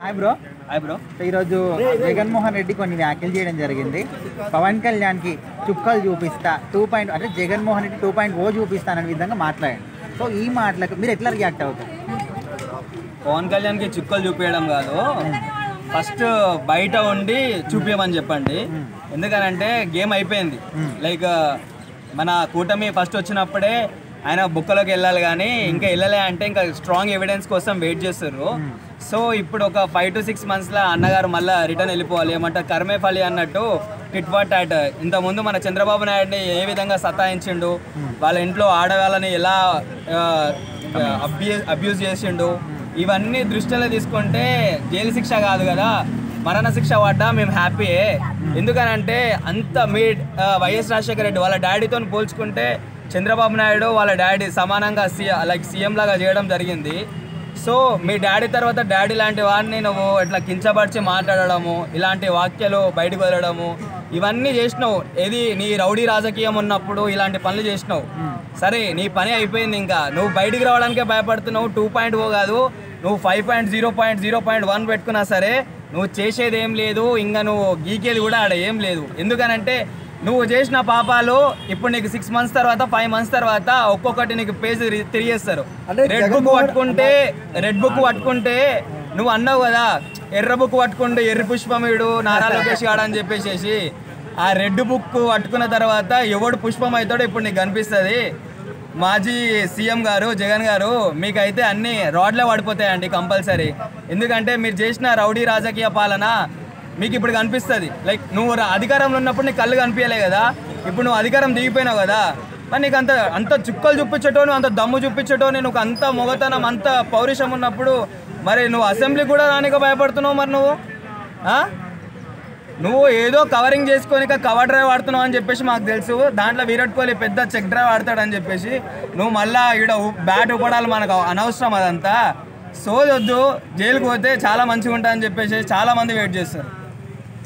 Hi bro ఈరోజు జగన్మోహన్ రెడ్డి కొన్ని వ్యాఖ్యలు చేయడం జరిగింది. పవన్ కళ్యాణ్కి చుక్కలు చూపిస్తా 2.0 అంటే జగన్మోహన్ రెడ్డి 2.0 చూపిస్తాననే విధంగా మాట్లాడండి. సో ఈ మాటలకు మీరు ఎట్లా రియాక్ట్ అవుతారు? పవన్ కళ్యాణ్కి చుక్కలు చూపించడం కాదు, ఫస్ట్ బయట ఉండి చూపించమని చెప్పండి. ఎందుకనంటే గేమ్ అయిపోయింది. లైక్ మన కూటమి ఫస్ట్ వచ్చినప్పుడే ఆయన బుక్కలోకి వెళ్ళాలి, కానీ ఇంకా వెళ్ళలే అంటే ఇంకా స్ట్రాంగ్ ఎవిడెన్స్ కోసం వెయిట్ చేస్తారు. సో ఇప్పుడు ఒక 5 to 6 monthsలో అన్నగారు మళ్ళీ రిటర్న్ వెళ్ళిపోవాలి. ఏమంటారు, కర్మే ఫలి అన్నట్టు టిట్ ఫర్ టాట్. ఇంతకుముందు మన చంద్రబాబు నాయుడిని ఏ విధంగా సతాయించిండు, వాళ్ళ ఇంట్లో ఆడవాళ్ళని ఎలా అబ్యూజ్ చేసిండు, ఇవన్నీ దృష్టిలో తీసుకుంటే జైలు శిక్ష కాదు కదా, మరణ శిక్ష పడ్డా మేము హ్యాపీయే. ఎందుకనంటే అంత మీ వైఎస్ రాజశేఖర రెడ్డి వాళ్ళ డాడీతో పోల్చుకుంటే చంద్రబాబు నాయుడు వాళ్ళ డాడీ సమానంగా సీఎం లాగా చేయడం జరిగింది. సో మీ డాడీ తర్వాత డాడీ లాంటి వాడిని నువ్వు ఇట్లా కించపరిచి మాట్లాడడము, ఇలాంటి వాక్యాలు బయటకు వదలడము, ఇవన్నీ చేసినావు. ఏది నీ రౌడీ రాజకీయం ఉన్నప్పుడు ఇలాంటి పనులు చేసినావు. సరే నీ పని అయిపోయింది, ఇంకా నువ్వు బయటికి రావడానికే భయపడుతున్నావు. 2.0 కాదు, నువ్వు 5.0.1 పెట్టుకున్నా సరే నువ్వు చేసేది ఏం లేదు, ఇంకా నువ్వు గీకేది కూడా ఆడ ఏం లేదు. ఎందుకనంటే నువ్వు చేసిన పాపాలు ఇప్పుడు నీకు 6 months తర్వాత 5 months తర్వాత ఒక్కొక్కటి నీకు పేజ్ తిరిగేస్తారు. రెడ్ బుక్ పట్టుకుంటే నువ్వు అన్నావు కదా, ఎర్ర బుక్ పట్టుకుంటే ఎర్రి పుష్పమీడు నారా లోకేష్ గాడు అని చెప్పేసి, ఆ రెడ్ బుక్ పట్టుకున్న తర్వాత ఎవడు పుష్పం అవుతాడో ఇప్పుడు నీకు కనిపిస్తుంది. మాజీ సీఎం గారు జగన్ గారు మీకైతే అన్ని రాడ్లే పడిపోతాయండి కంపల్సరీ. ఎందుకంటే మీరు చేసిన రౌడీ రాజకీయ పాలన మీకు ఇప్పుడు కనిపిస్తుంది. లైక్ నువ్వు అధికారంలో ఉన్నప్పుడు నీకు కళ్ళు కనిపించలే కదా, ఇప్పుడు నువ్వు అధికారం దిగిపోయినావు కదా, మరి నీకు అంత చుక్కలు చూపించటోను, అంత దమ్ము చూపించటోని, నువ్వు అంత మొగతనం అంత పౌరుషం ఉన్నప్పుడు మరి నువ్వు అసెంబ్లీ కూడా రానిక భయపడుతున్నావు. మరి నువ్వు ఏదో కవరింగ్ చేసుకొని కవర్ డ్రైవ్ ఆడుతున్నావు అని చెప్పేసి మాకు తెలుసు. దాంట్లో విరాట్ కోహ్లీ పెద్ద చెక్ డ్రైవ్ ఆడతాడని చెప్పేసి నువ్వు మళ్ళీ ఇక్కడ బ్యాట్ ఊపడాలి, మనకు అనవసరం అదంతా. సోదొద్దు, జైలుకు పోతే చాలా మంచిగా ఉంటుంది అని చెప్పేసి చాలామంది వెయిట్ చేస్తారు.